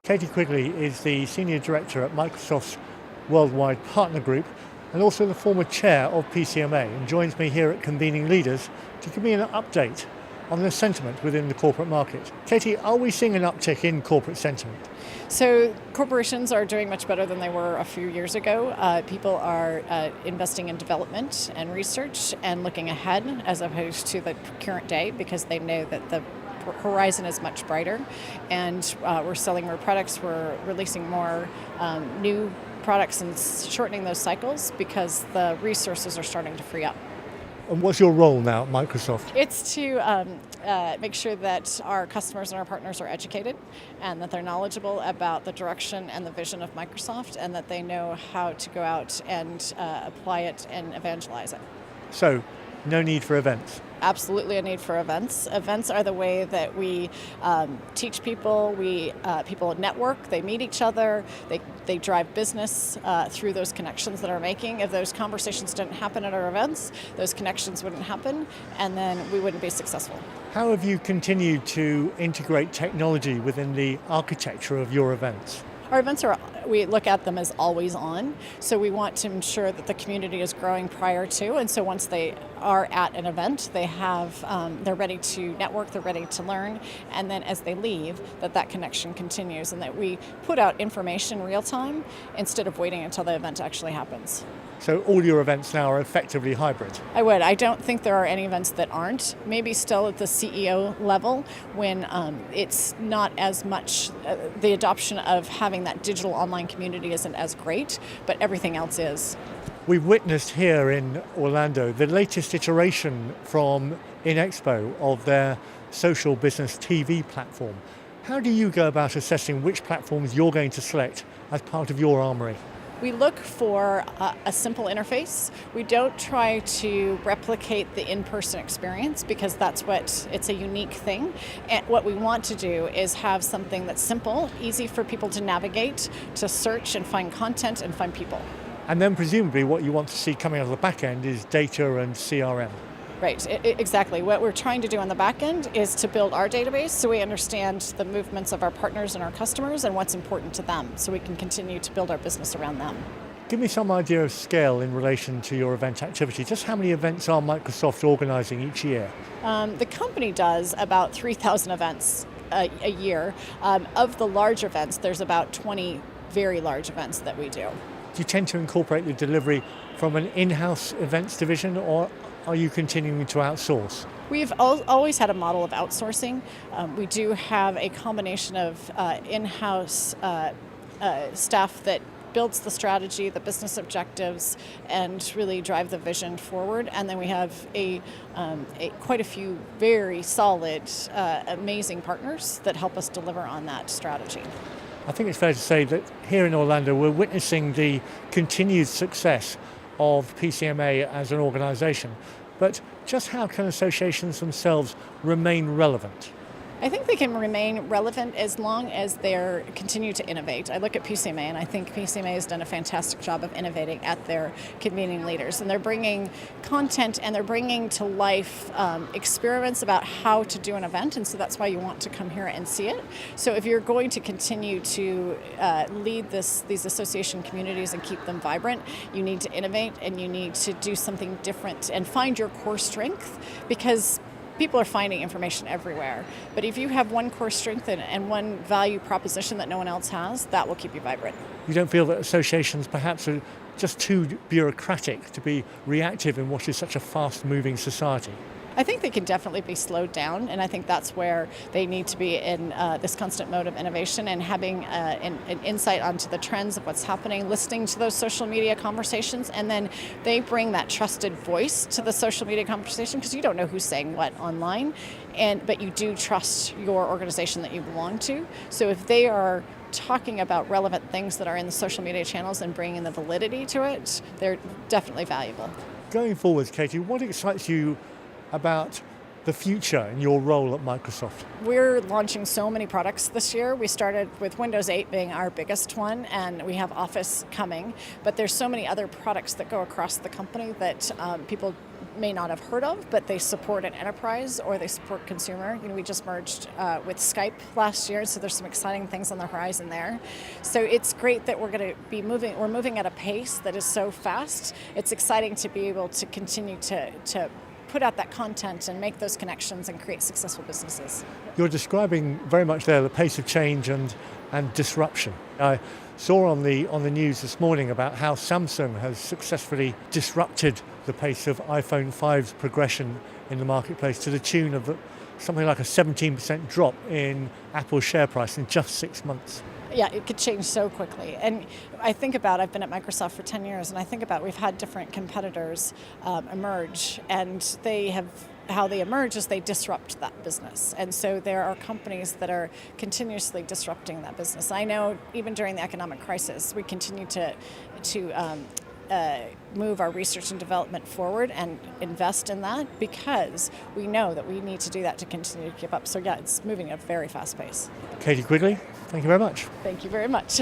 Kati Quigley is the Senior Director at Microsoft's Worldwide Partner Group and also the former chair of PCMA, and joins me here at Convening Leaders to give me an update on the sentiment within the corporate market. Kati, are we seeing an uptick in corporate sentiment? So corporations are doing much better than they were a few years ago. People are investing in development and research and looking ahead as opposed to the current day, because they know that the horizon is much brighter, and we're selling more products, we're releasing more new products and shortening those cycles because the resources are starting to free up. And what's your role now at Microsoft? It's to make sure that our customers and our partners are educated and that they're knowledgeable about the direction and the vision of Microsoft, and that they know how to go out and apply it and evangelize it. So, no need for events? Absolutely a need for events. Events are the way that we teach people, people network, they meet each other, they drive business through those connections that are making. If those conversations didn't happen at our events, those connections wouldn't happen, and then we wouldn't be successful. How have you continued to integrate technology within the architecture of your events? Our events we look at them as always on, so we want to ensure that the community is growing prior to, and so once they are at an event, they're ready to network, they're ready to learn, and then as they leave, that connection continues, and that we put out information real time instead of waiting until the event actually happens. So all your events now are effectively hybrid? I don't think there are any events that aren't. Maybe still at the CEO level when it's not as much, the adoption of having that digital online community isn't as great, but everything else is. We've witnessed here in Orlando the latest iteration from InExpo of their social business TV platform. How do you go about assessing which platforms you're going to select as part of your armory? We look for a simple interface. We don't try to replicate the in-person experience because it's a unique thing. And what we want to do is have something that's simple, easy for people to navigate, to search and find content and find people. And then presumably what you want to see coming out of the back end is data and CRM. Right, exactly. What we're trying to do on the back end is to build our database so we understand the movements of our partners and our customers and what's important to them, so we can continue to build our business around them. Give me some idea of scale in relation to your event activity. Just how many events are Microsoft organising each year? The company does about 3,000 events a year. Of the large events, there's about 20 very large events that we do. Do you tend to incorporate the delivery from an in-house events division, or are you continuing to outsource? We've always had a model of outsourcing. We do have a combination of in-house staff that builds the strategy, the business objectives, and really drive the vision forward. And then we have quite a few very solid, amazing partners that help us deliver on that strategy. I think it's fair to say that here in Orlando we're witnessing the continued success of PCMA as an organisation, but just how can associations themselves remain relevant? I think they can remain relevant as long as they continue to innovate. I look at PCMA and I think PCMA has done a fantastic job of innovating at their Convening Leaders, and they're bringing content and they're bringing to life experiments about how to do an event, and so that's why you want to come here and see it. So if you're going to continue to lead these association communities and keep them vibrant, you need to innovate and you need to do something different and find your core strength, because people are finding information everywhere. But if you have one core strength and one value proposition that no one else has, that will keep you vibrant. You don't feel that associations perhaps are just too bureaucratic to be reactive in what is such a fast-moving society? I think they can definitely be slowed down, and I think that's where they need to be in this constant mode of innovation and having an insight onto the trends of what's happening, listening to those social media conversations, and then they bring that trusted voice to the social media conversation, because you don't know who's saying what online, but you do trust your organization that you belong to. So if they are talking about relevant things that are in the social media channels and bringing the validity to it, they're definitely valuable. Going forwards, Kati, what excites you about the future in your role at Microsoft? We're launching so many products this year. We started with Windows 8 being our biggest one, and we have Office coming, but there's so many other products that go across the company that people may not have heard of, but they support an enterprise or they support consumer. We just merged with Skype last year, so there's some exciting things on the horizon there. So it's great that we're going to be moving at a pace that is so fast. It's exciting to be able to continue to put out that content and make those connections and create successful businesses. You're describing very much there the pace of change and disruption. I saw on the news this morning about how Samsung has successfully disrupted the pace of iPhone 5's progression in the marketplace to the tune of something like a 17% drop in Apple's share price in just 6 months. Yeah, it could change so quickly. And I've been at Microsoft for 10 years, and I think about we've had different competitors emerge, and how they emerge is they disrupt that business. And so there are companies that are continuously disrupting that business. I know even during the economic crisis, we continue to move our research and development forward and invest in that because we know that we need to do that to continue to keep up. So yeah, it's moving at a very fast pace. Kati Quigley, thank you very much. Thank you very much.